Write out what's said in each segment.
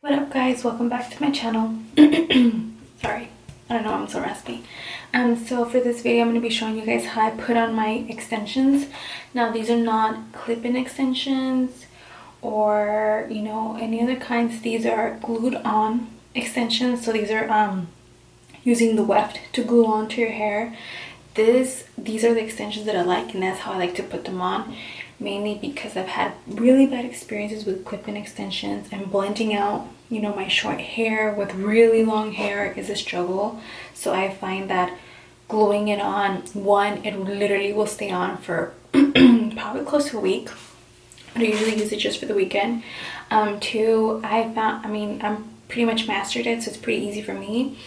What up guys, welcome back to my channel. Sorry, I don't know, I'm so raspy. So for this video I'm going to be showing you guys how I put on my extensions. Now these are not clip-in extensions or any other kinds. These are glued on extensions. So these are using the weft to glue onto your hair. These are the extensions that I like, and that's how I like to put them on, mainly because I've had really bad experiences with clip-in extensions, and blending out my short hair with really long hair is a struggle. So I find that gluing it on, one, it literally will stay on for probably close to a week, but I usually use it just for the weekend. Two, I'm pretty much mastered it, so it's pretty easy for me.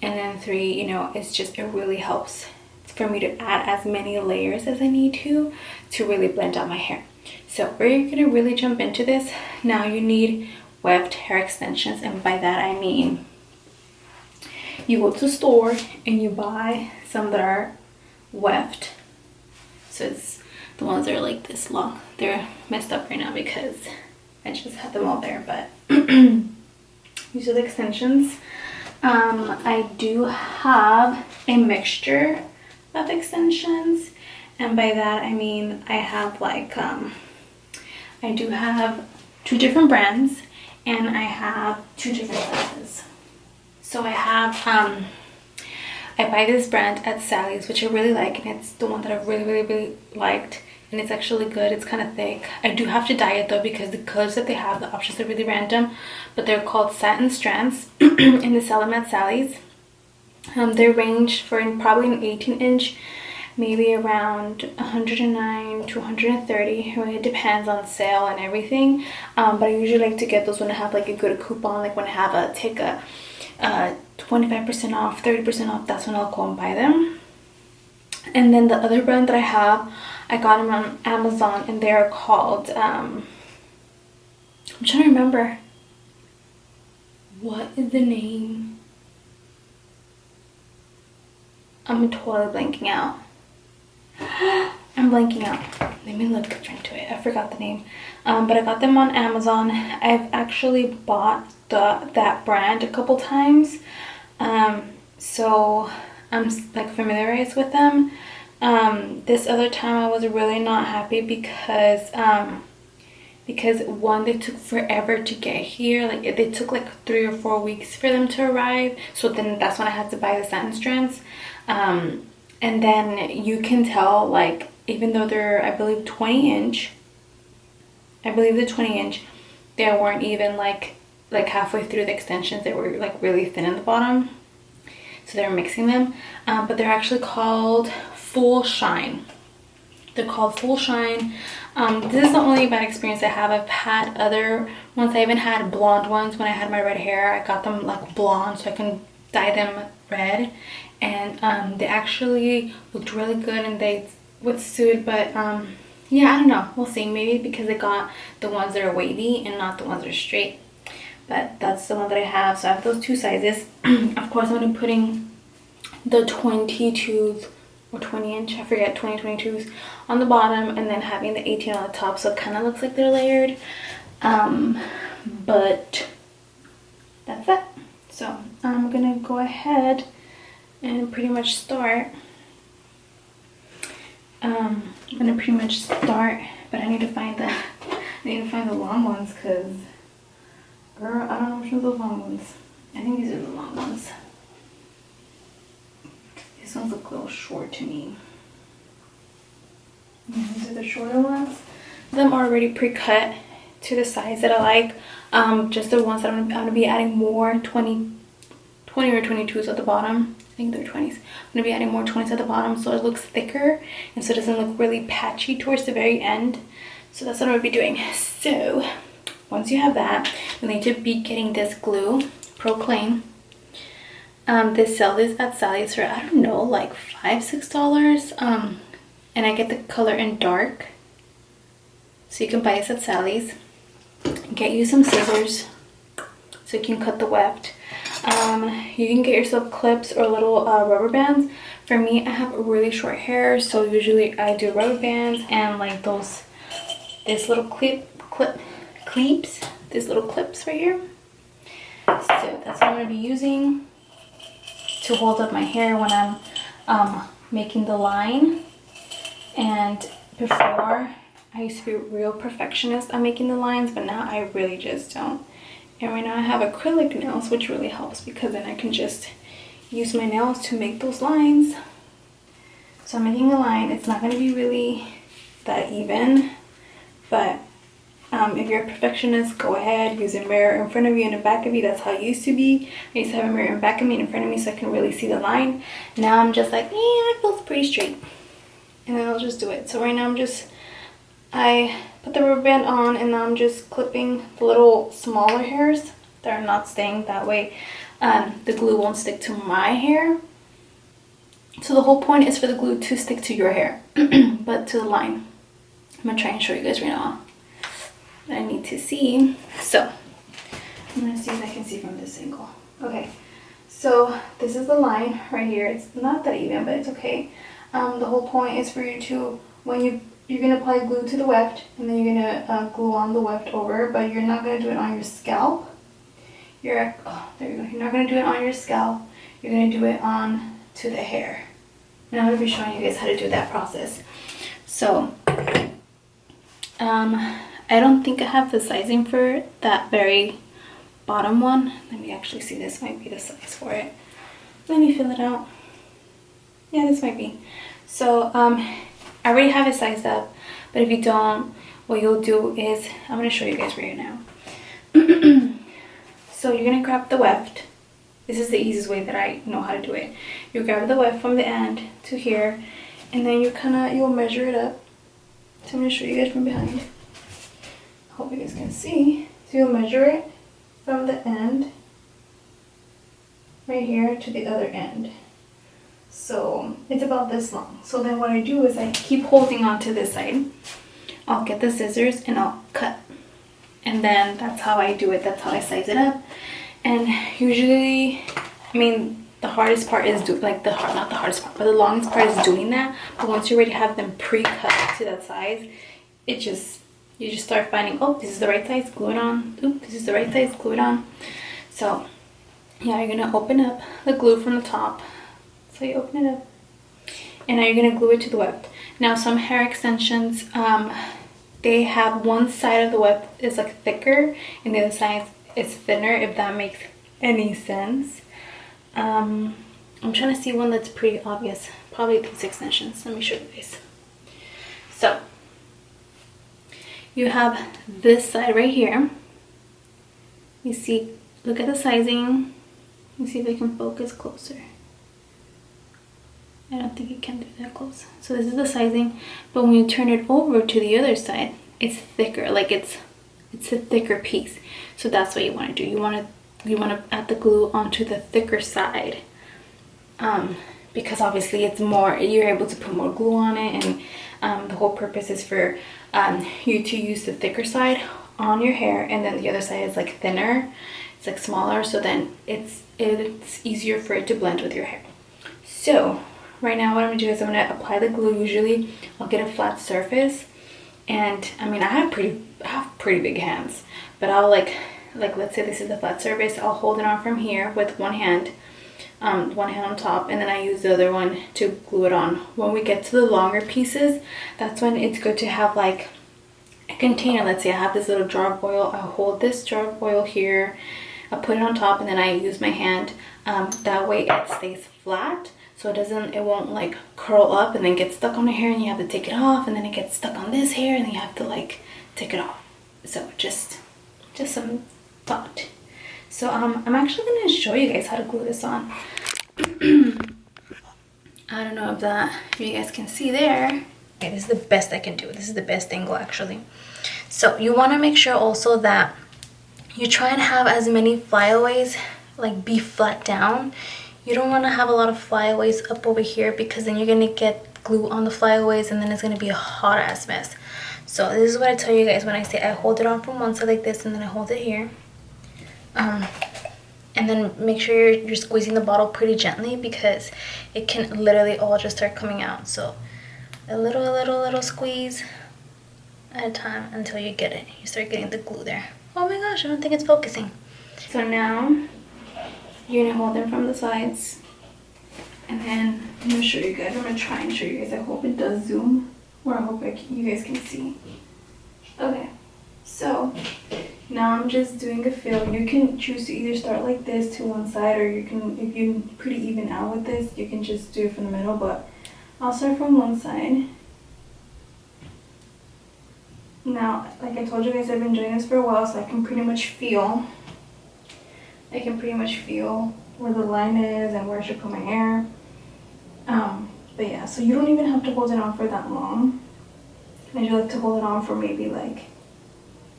And then three, it really helps for me to add as many layers as I need to really blend out my hair. So we're gonna really jump into this. Now you need weft hair extensions, and by that I mean you go to the store and you buy some that are weft. So it's the ones that are like this long. They're messed up right now because I just had them all there, but these are the extensions. I do have a mixture of extensions, and by that I mean I have I do have two different brands, and I have two different sizes. So I have I buy this brand at Sally's, which I really like, and it's the one that I really liked, and it's actually good. It's kind of thick. I do have to dye it though because the colors that they have, the options are really random, but they're called satin strands and they sell them at Sally's. They range for probably an 18-inch, maybe around 109 to 130. It really depends on sale and everything. But I usually like to get those when I have like a good coupon, like when I have a 25% off, 30% off. That's when I'll go and buy them. And then the other brand that I have, I got them on Amazon, and they're called I'm trying to remember what is the name. I'm totally blanking out. I'm blanking out. Let me look into it. I forgot the name. But I got them on Amazon. I've actually bought that brand a couple times. So I'm like familiarized with them. This other time I was really not happy because one, they took forever to get here. Like they took like 3 or 4 weeks for them to arrive. So then that's when I had to buy the satin strands. And then you can tell, like, even though they're, I believe, 20-inch, I believe the 20-inch, they weren't even like halfway through the extensions. They were like really thin in the bottom, so they were mixing them. But they're actually called Full Shine. They're called Full Shine. This is the only bad experience I have. I've had other ones. I even had blonde ones when I had my red hair. I got them like blonde so I can dye them red, and they actually looked really good and they withstood. But yeah, I don't know, we'll see. Maybe because I got the ones that are wavy and not the ones that are straight. But that's the one that I have. So I have those two sizes. Of course I'm going to be putting the 22s or 20-inch, I forget, 22s on the bottom, and then having the 18 on the top, so it kind of looks like they're layered. But that's it. So I'm gonna go ahead and pretty much start. But I need to find the long ones, because girl, I don't know which ones are the long ones. I think these are the long ones. These ones look a little short to me. Yeah, these are the shorter ones. Them are already pre-cut to the size that I like. Just the ones that I'm gonna be adding more 20 or 22s at the bottom. I think they're 20s. I'm gonna be adding more 20s at the bottom so it looks thicker and so it doesn't look really patchy towards the very end. So that's what I'm gonna be doing. So once you have that, you need to be getting this glue, Proclaim. They sell this at Sally's for, I don't know, like $5-6. And I get the color in dark. So you can buy this at Sally's. Get you some scissors so you can cut the weft. You can get yourself clips or little rubber bands. For me, I have really short hair, so usually I do rubber bands and like this little clips, these little clips right here. That's what I'm going to be using to hold up my hair when I'm making the line. And before, I used to be a real perfectionist on making the lines, but now I really just don't. And right now I have acrylic nails, which really helps because then I can just use my nails to make those lines. So I'm making a line. It's not going to be really that even, but if you're a perfectionist, go ahead, use a mirror in front of you and in back of you. That's how it used to be. I used to have a mirror in back of me and in front of me so I can really see the line. Now I'm just like, it feels pretty straight. And then I'll just do it. So right now I put the rubber band on, and now I'm just clipping the little smaller hairs that are not staying. That way the glue won't stick to my hair. So the whole point is for the glue to stick to your hair, but to the line. I'm gonna try and show you guys right now. I need to see. So I'm gonna see if I can see from this angle. Okay, so this is the line right here. It's not that even, but it's okay. The whole point is for you to, when you're gonna apply glue to the weft, and then you're gonna glue on the weft over, but you're not gonna do it on your scalp. There you go. You're not gonna do it on your scalp. You're gonna do it on to the hair. And I'm gonna be showing you guys how to do that process. So, I don't think I have the sizing for that very bottom one. Let me actually see. This might be the size for it. Let me fill it out. Yeah, this might be. So, I already have it sized up, but if you don't, what you'll do is, I'm gonna show you guys right now. So you're gonna grab the weft. This is the easiest way that I know how to do it. You grab the weft from the end to here, and then you'll measure it up. So I'm gonna show you guys from behind. Hope you guys can see. So you'll measure it from the end right here to the other end. So it's about this long. So then what I do is I keep holding on to this side. I'll get the scissors and I'll cut. And then that's how I do it. That's how I size it up. And usually, I mean, the hardest part is not the hardest part, but the longest part is doing that. But once you already have them pre-cut to that size, you just start finding, oh, this is the right size, glue it on. Oop, this is the right size, glue it on. So yeah, you're gonna open up the glue from the top. So you open it up, and now you're gonna glue it to the weft. Now some hair extensions, they have one side of the weft is like thicker and the other side is thinner, if that makes any sense. I'm trying to see one that's pretty obvious. Probably these extensions. Let me show you guys. So you have this side right here. You see, look at the sizing. Let me see if I can focus closer. I don't think you can do that close. So this is the sizing, but when you turn it over to the other side, it's thicker. Like it's a thicker piece. So that's what you want to do. You want to add the glue onto the thicker side, because obviously it's more. You're able to put more glue on it, and the whole purpose is for you to use the thicker side on your hair, and then the other side is like thinner. It's like smaller, so then it's easier for it to blend with your hair. So right now what I'm gonna do is I'm gonna apply the glue. Usually I'll get a flat surface, and I mean I have pretty big hands, but I'll like let's say this is the flat surface, I'll hold it on from here with one hand on top, and then I use the other one to glue it on. When we get to the longer pieces, that's when it's good to have like a container. Let's say I have this little jar of oil, I'll hold this jar of oil here, I'll put it on top, and then I use my hand. That way it stays flat, so it won't like curl up and then get stuck on the hair and you have to take it off, and then it gets stuck on this hair and you have to like take it off. So just some thought. So I'm actually gonna show you guys how to glue this on. I don't know if you guys can see there. Okay, this is the best I can do. This is the best angle actually. So you want to make sure also that you try and have as many flyaways, like be flat down. You don't want to have a lot of flyaways up over here, because then you're gonna get glue on the flyaways and then it's gonna be a hot ass mess. So this is what I tell you guys when I say I hold it on from one side like this, and then I hold it here. And then make sure you're squeezing the bottle pretty gently, because it can literally all just start coming out. So a little squeeze at a time until you start getting the glue there. Oh my gosh, I don't think it's focusing. So now You're gonna hold them from the sides, and then I'm gonna show you guys. I'm gonna try and show you guys. I hope it does zoom, or I hope you guys can see. Okay, so now I'm just doing a fill. You can choose to either start like this to one side, or you can, if you're pretty even out with this, you can just do it from the middle, but I'll start from one side. Now, like I told you guys, I've been doing this for a while, so I can pretty much feel where the line is and where I should put my hair. But yeah, so you don't even have to hold it on for that long. I usually like to hold it on for maybe like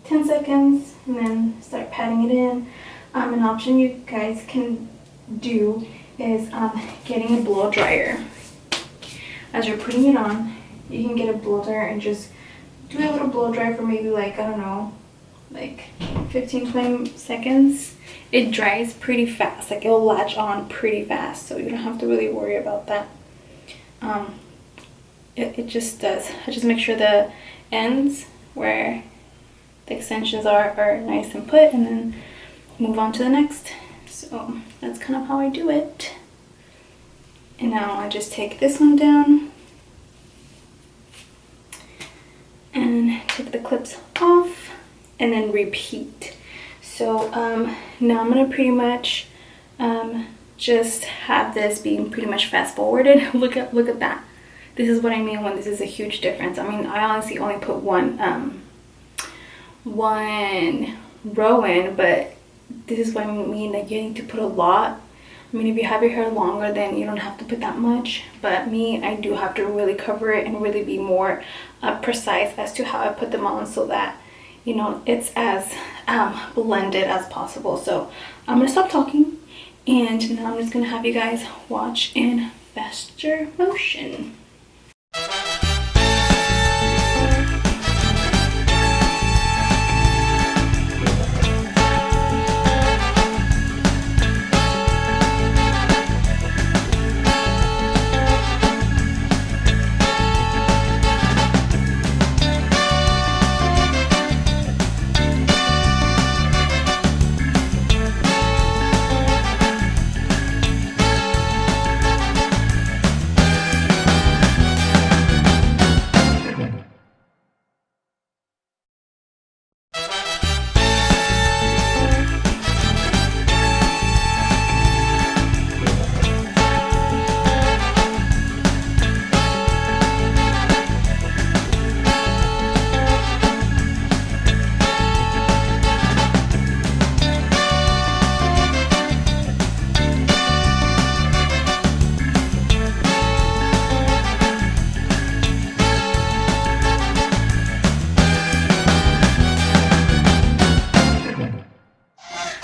10 seconds and then start patting it in. An option you guys can do is getting a blow dryer. As you're putting it on, you can get a blow dryer and just do a little blow dry for maybe like, I don't know, like 15-20 seconds. It dries pretty fast, like it'll latch on pretty fast, so you don't have to really worry about that. It just does. I just make sure the ends where the extensions are nice and put, and then move on to the next. So that's kind of how I do it. And now I just take this one down and take the clips off, and then repeat. So now I'm gonna pretty much just have this being pretty much fast forwarded. Look at that. This is what I mean when this is a huge difference. I mean, I honestly only put one row in, but this is what I mean, that you need to put a lot. I mean, if you have your hair longer, then you don't have to put that much, but me, I do have to really cover it and really be more precise as to how I put them on, so that, you know, it's as blended as possible. So I'm gonna stop talking, and now I'm just gonna have you guys watch in faster motion.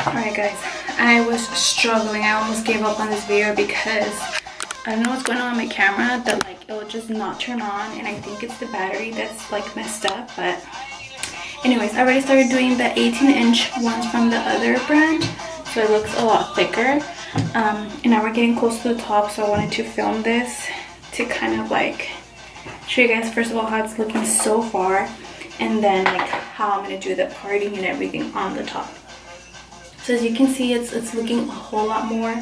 Alright guys, I was struggling. I almost gave up on this video because I don't know what's going on with my camera, that like it will just not turn on, and I think it's the battery that's like messed up. But anyways, I already started doing the 18-inch ones from the other brand, so it looks a lot thicker. And now we're getting close to the top, so I wanted to film this to kind of like show you guys first of all how it's looking so far, and then like how I'm going to do the parting and everything on the top. So as you can see, it's looking a whole lot more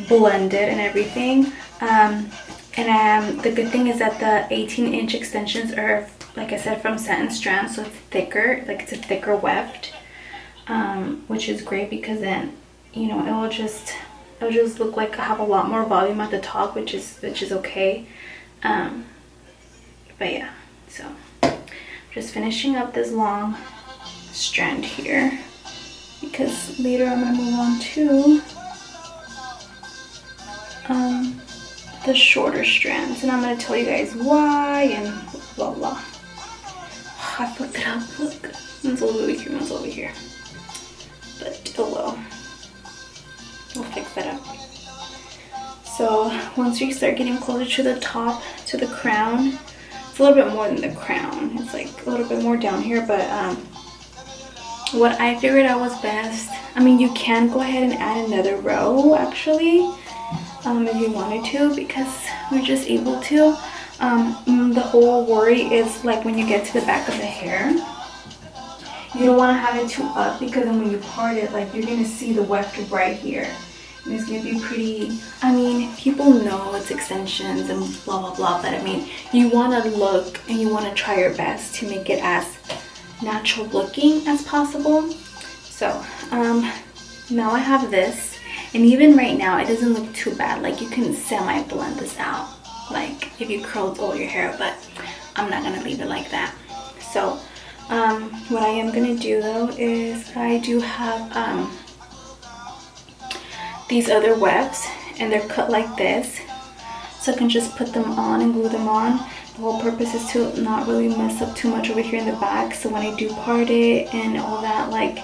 blended and everything. The good thing is that the 18-inch extensions are, like I said, from satin strands, so it's thicker, like it's a thicker weft, which is great because then, you know, it'll just look like I have a lot more volume at the top, which is okay. But yeah, so just finishing up this long strand here, because later I'm gonna move on to the shorter strands, and I'm gonna tell you guys why and blah blah. I fucked it up. Look, one's over here, one's over here. But oh well, we'll fix that up. So once we start getting closer to the top, to the crown, it's a little bit more than the crown. It's like a little bit more down here, but what I figured out was best, I mean, you can go ahead and add another row actually, if you wanted to, because we're just able to. The whole worry is like when you get to the back of the hair, you don't want to have it too up, because then when you part it, like, you're gonna see the weft right here, and it's gonna be pretty. I mean, people know it's extensions and blah blah blah, but I mean, you want to look and you want to try your best to make it as natural looking as possible. So now I have this, and even right now it doesn't look too bad. Like, you can semi blend this out, like if you curled all your hair, but I'm not gonna leave it like that. So what I am gonna do though is I do have these other wefts, and they're cut like this, so I can just put them on and glue them on. The whole purpose is to not really mess up too much over here in the back, so when I do part it and all that, like,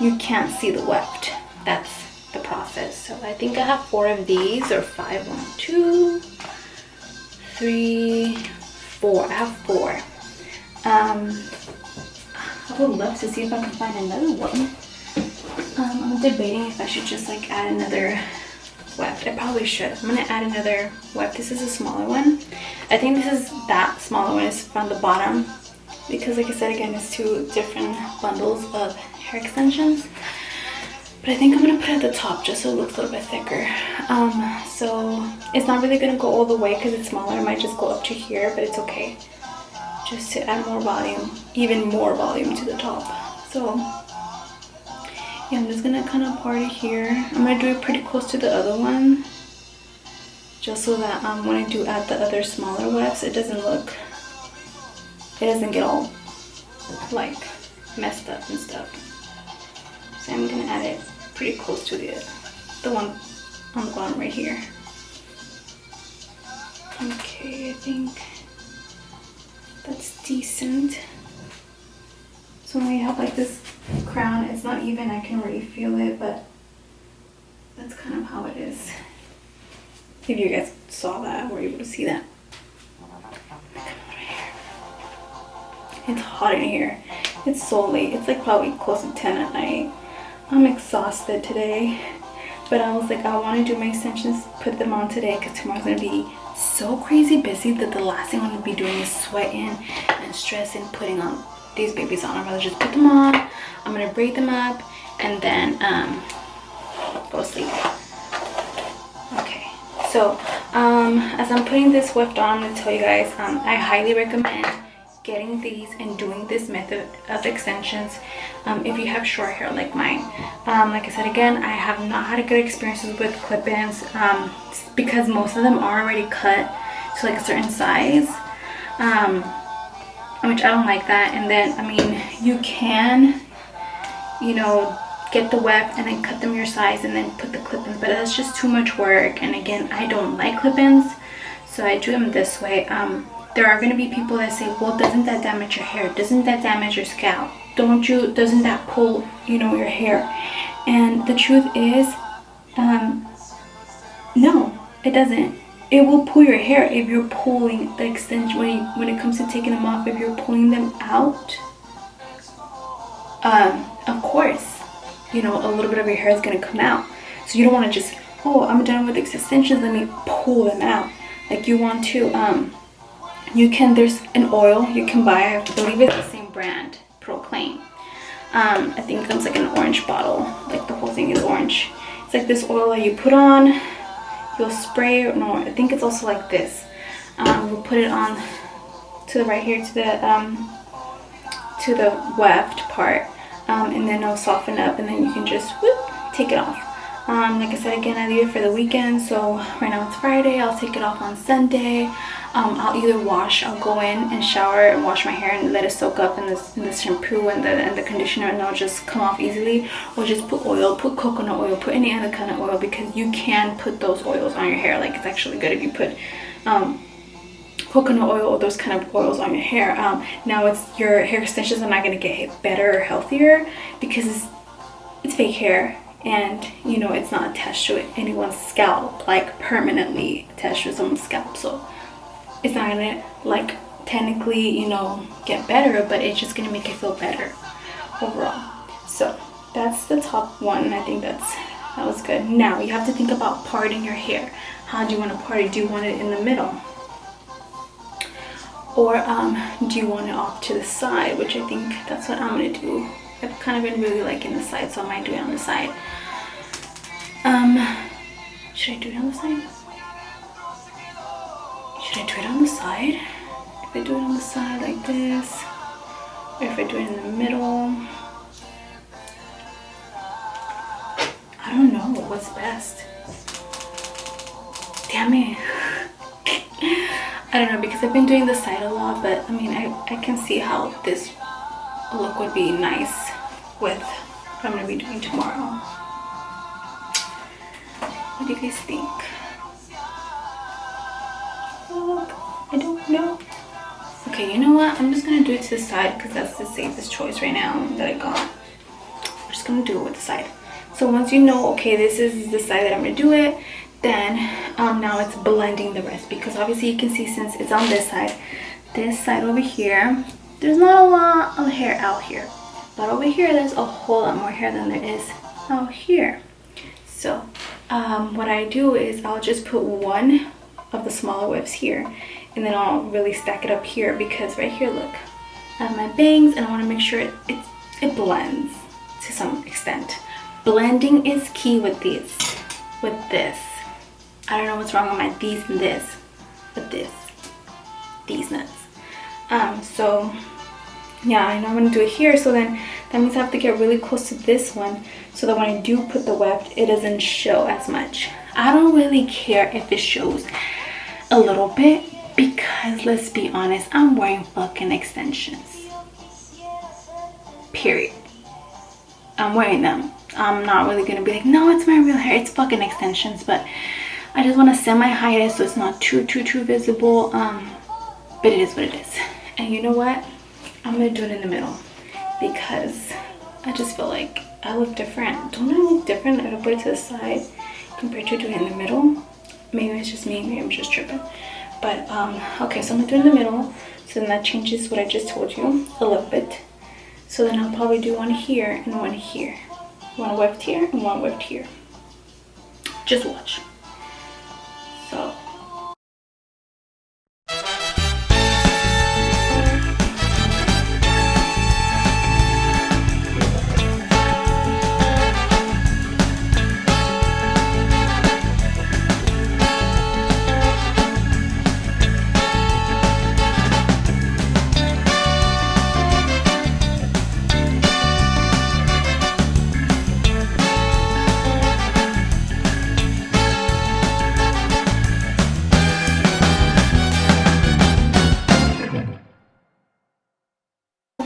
you can't see the weft. That's the process. So I think I have 4 of these, or 5. 1, 2, 3, 4. I have 4. I would love to see if I can find another one. I'm debating if I should just like add another weft. I probably should. I'm gonna add another weft. This is a smaller one. I think this is that smaller one is from the bottom, because like I said again, it's 2 different bundles of hair extensions. But I think I'm gonna put it at the top just so it looks a little bit thicker. So it's not really gonna go all the way because it's smaller. It might just go up to here, but it's okay. Just to add more volume, even more volume to the top. So yeah, I'm just gonna kind of part it here. I'm gonna do it pretty close to the other one, just so that when I do add the other smaller wefts, it doesn't get all like messed up and stuff. So I'm gonna add it pretty close to the one on the bottom right here. Okay, I think that's decent. So when I have like this crown, it's not even, I can really feel it, but that's kind of how it is. If you guys saw that, were able to see that. It's hot in here. It's so late. It's like probably close to 10 at night. I'm exhausted today, but I was like, I want to do my extensions, put them on today, because tomorrow's gonna be so crazy busy that the last thing I'm gonna be doing is sweating and stressing putting on these babies on. I'd rather just put them on. I'm gonna braid them up and then go sleep. Okay, so as I'm putting this weft on, I'm gonna tell you guys, I highly recommend getting these and doing this method of extensions if you have short hair like mine. Like I said again, I have not had good experiences with clip-ins because most of them are already cut to like a certain size, which I don't like that. And then I mean, you can, you know, get the weft and then cut them your size and then put the clip-ins, but that's just too much work. And again, I don't like clip-ins, so I do them this way. There are going to be people that say, well, doesn't that damage your hair? Doesn't that damage your scalp? Doesn't that pull, you know, your hair? And the truth is, no, it doesn't. It will pull your hair if you're pulling the extension, when it comes to taking them off, if you're pulling them out. Of course, you know, a little bit of your hair is going to come out. So you don't want to just, oh, I'm done with these extensions, let me pull them out. Like, you want to, you can, there's an oil you can buy, I believe it's the same brand, Proclaim. I think it comes like an orange bottle, like the whole thing is orange. It's like this oil that you put on, you'll spray, no, I think it's also like this. We'll put it on to the right here, to the weft part, and then it'll soften up, and then you can just whoop, take it off. Like I said again, I leave it for the weekend, so right now it's Friday, I'll take it off on Sunday. I'll either I'll go in and shower and wash my hair and let it soak up in the shampoo and the conditioner, and it'll just come off easily. Or just put oil, put coconut oil, put any other kind of oil, because you can put those oils on your hair. Like, it's actually good if you put coconut oil or those kind of oils on your hair. Now your hair extensions are not going to get better or healthier because it's fake hair. And, you know, it's not attached to anyone's scalp, like permanently attached to someone's scalp. So it's not gonna, like, technically, you know, get better, but it's just gonna make it feel better overall. So that's the top one. I think that was good. Now you have to think about parting your hair. How do you want to part it? Do you want it in the middle, or do you want it off to the side? Which I think that's what I'm gonna do. I've kind of been really liking the side, so I might do it on the side. Should I do it on the side? Should I do it on the side? If I do it on the side like this, or if I do it in the middle, I don't know what's best. Damn it. I don't know, because I've been doing the side a lot, but I mean, I can see how this look would be nice with what I'm going to be doing tomorrow. What do you guys think? I don't know. Okay, you know what? I'm just going to do it to the side because that's the safest choice right now that I got. I'm just going to do it with the side. So once you know, okay, this is the side that I'm going to do it, then now it's blending the rest, because obviously you can see, since it's on this side over here, there's not a lot of hair out here, but over here there's a whole lot more hair than there is out here. So what I do is I'll just put one of the smaller whips here, and then I'll really stack it up here, because right here, look, I have my bangs and I want to make sure it blends to some extent. Blending is key with these, with this. I don't know what's wrong with my these and this, but these nuts. So yeah, I know I'm gonna do it here, so then that means I have to get really close to this one, so that when I do put the weft, it doesn't show as much. I don't really care if it shows a little bit, because let's be honest, I'm wearing fucking extensions. Period. I'm wearing them. I'm not really gonna be like, no, it's my real hair, it's fucking extensions, but I just want to semi-hide it so it's not too visible, but it is what it is. And you know what? I'm gonna do it in the middle, because I just feel like I look different. Don't I look different if I put it to the side compared to doing it in the middle? Maybe it's just me, maybe I'm just tripping. But okay, so I'm gonna do it in the middle, so then that changes what I just told you a little bit. So then I'll probably do one here and one here. One weft here and one weft here. Just watch. So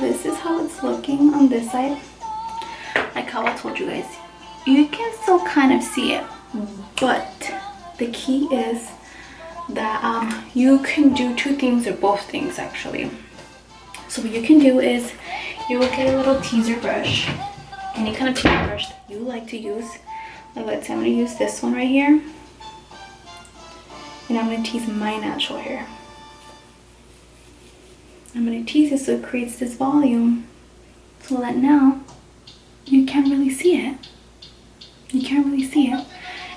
this is how it's looking on this side. Like how I told you guys, you can still kind of see it, but the key is that you can do two things, or both things actually. So what you can do is you will get a little teaser brush, any kind of teaser brush that you like to use. Like let's say I'm going to use this one right here, and I'm going to tease my natural hair. I'm going to tease it so it creates this volume, so that now you can't really see it. You can't really see it.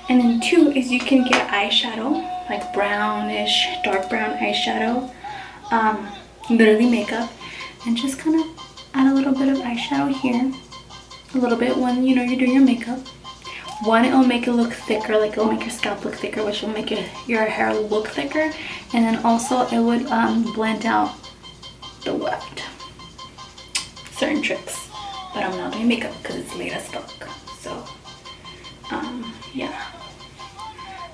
And then two is you can get eyeshadow, like brownish, dark brown eyeshadow, literally makeup, and just kind of add a little bit of eyeshadow here, a little bit when you know you're doing your makeup. One, it'll make it look thicker, like it'll make your scalp look thicker, which will make your hair look thicker, and then also it would blend out the weft. Certain tricks, but I'm not doing makeup because it's late as fuck. So yeah,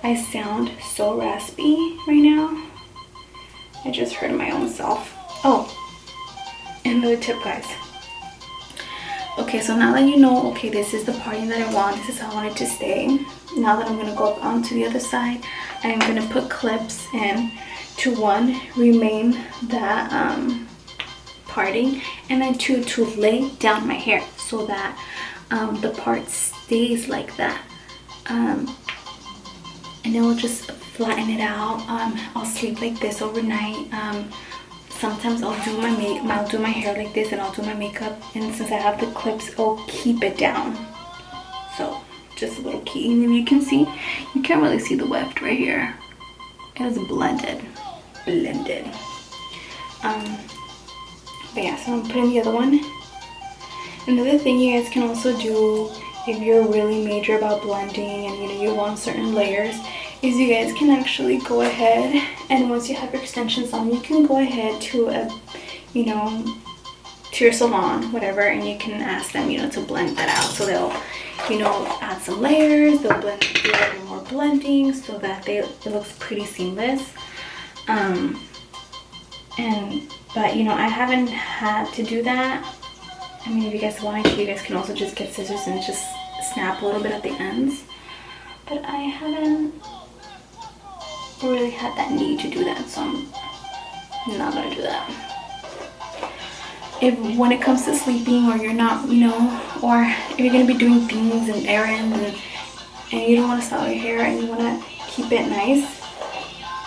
I sound so raspy right now. I just heard my own self. Oh, another tip, guys. Okay, so now that you know, okay, this is the parting that I want, this is how I want it to stay. Now that I'm gonna go up onto the other side, I'm gonna put clips in to one, remain that parting, and then two, to lay down my hair so that the part stays like that, and then we'll just flatten it out. I'll sleep like this overnight. Sometimes I'll do my hair like this, and I'll do my makeup, and since I have the clips, it'll keep it down. So just a little key. And if you can see, you can't really see the weft right here. It is blended. But yeah, so I'm putting the other one, Another thing you guys can also do if you're really major about blending and you want certain layers is you guys can actually go ahead and once you have your extensions on, you can go ahead to to your salon, whatever, and you can ask them to blend that out. So they'll add some layers, they'll do a little more blending so that it looks pretty seamless. But I haven't had to do that. I mean, if you guys wanted to, you guys can also just get scissors and just snap a little bit at the ends. But I haven't really had that need to do that, so I'm not gonna do that. When it comes to sleeping, or you're not, or if you're gonna be doing things and errands and you don't want to style your hair and you want to keep it nice,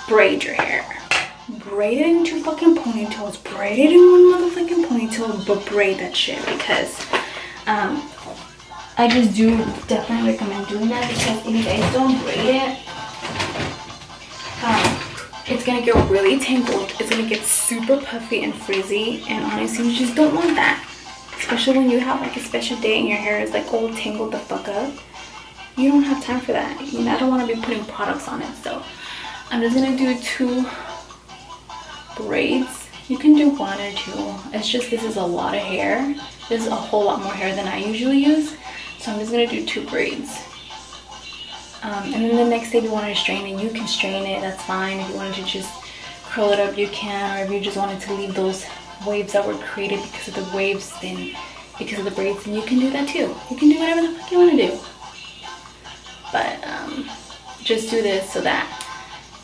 braid your hair. Braid it in 2 fucking ponytails, braid it in 1 motherfucking ponytail, but braid that shit, because I just do definitely recommend doing that, because if you guys don't braid it, it's gonna get really tangled, it's gonna get super puffy and frizzy, and honestly you just don't want that, especially when you have like a special day and your hair is like all tangled the fuck up. You don't have time for that. I don't want to be putting products on it, so I'm just gonna do 2 braids. You can do 1 or 2. It's just this is a lot of hair. This is a whole lot more hair than I usually use, so I'm just gonna do 2 braids. And then the next day if you wanted to strain it, you can strain it, that's fine. If you wanted to just curl it up, you can, or if you just wanted to leave those waves that were created because of the waves, then because of the braids, then you can do that too. You can do whatever the fuck you want to do, but just do this so that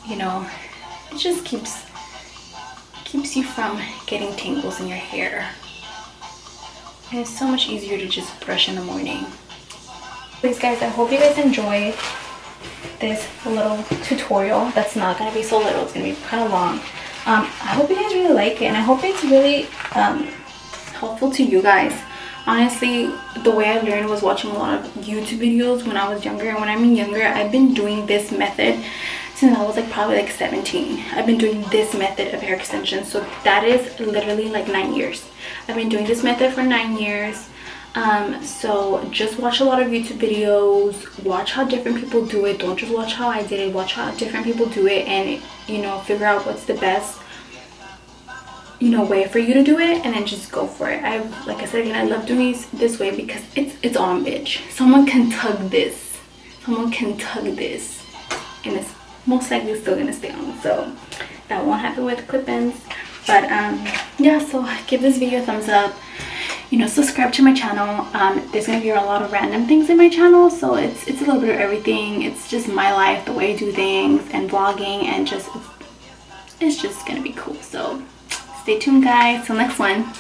it just keeps you from getting tangles in your hair. And it's so much easier to just brush in the morning. Please guys, I hope you guys enjoyed this little tutorial. That's not going to be so little, it's going to be kind of long. I hope you guys really like it, and I hope it's really helpful to you guys. Honestly, the way I learned was watching a lot of YouTube videos when I was younger, and when I mean younger, I've been doing this method since I was probably 17. I've been doing this method of hair extension, so that is literally 9 years. I've been doing this method for 9 years. So just watch a lot of YouTube videos, watch how different people do it. Don't just watch how I did it, watch how different people do it, and figure out what's the best way for you to do it, and then just go for it. Like I said again, I love doing this way because it's on, bitch. Someone can tug this, and it's most likely still gonna stay on, so that won't happen with clip-ins. But yeah, so give this video a thumbs up, subscribe to my channel. There's gonna be a lot of random things in my channel, so it's a little bit of everything. It's just my life, the way I do things, and vlogging, and it's just gonna be cool. So stay tuned guys, till next one.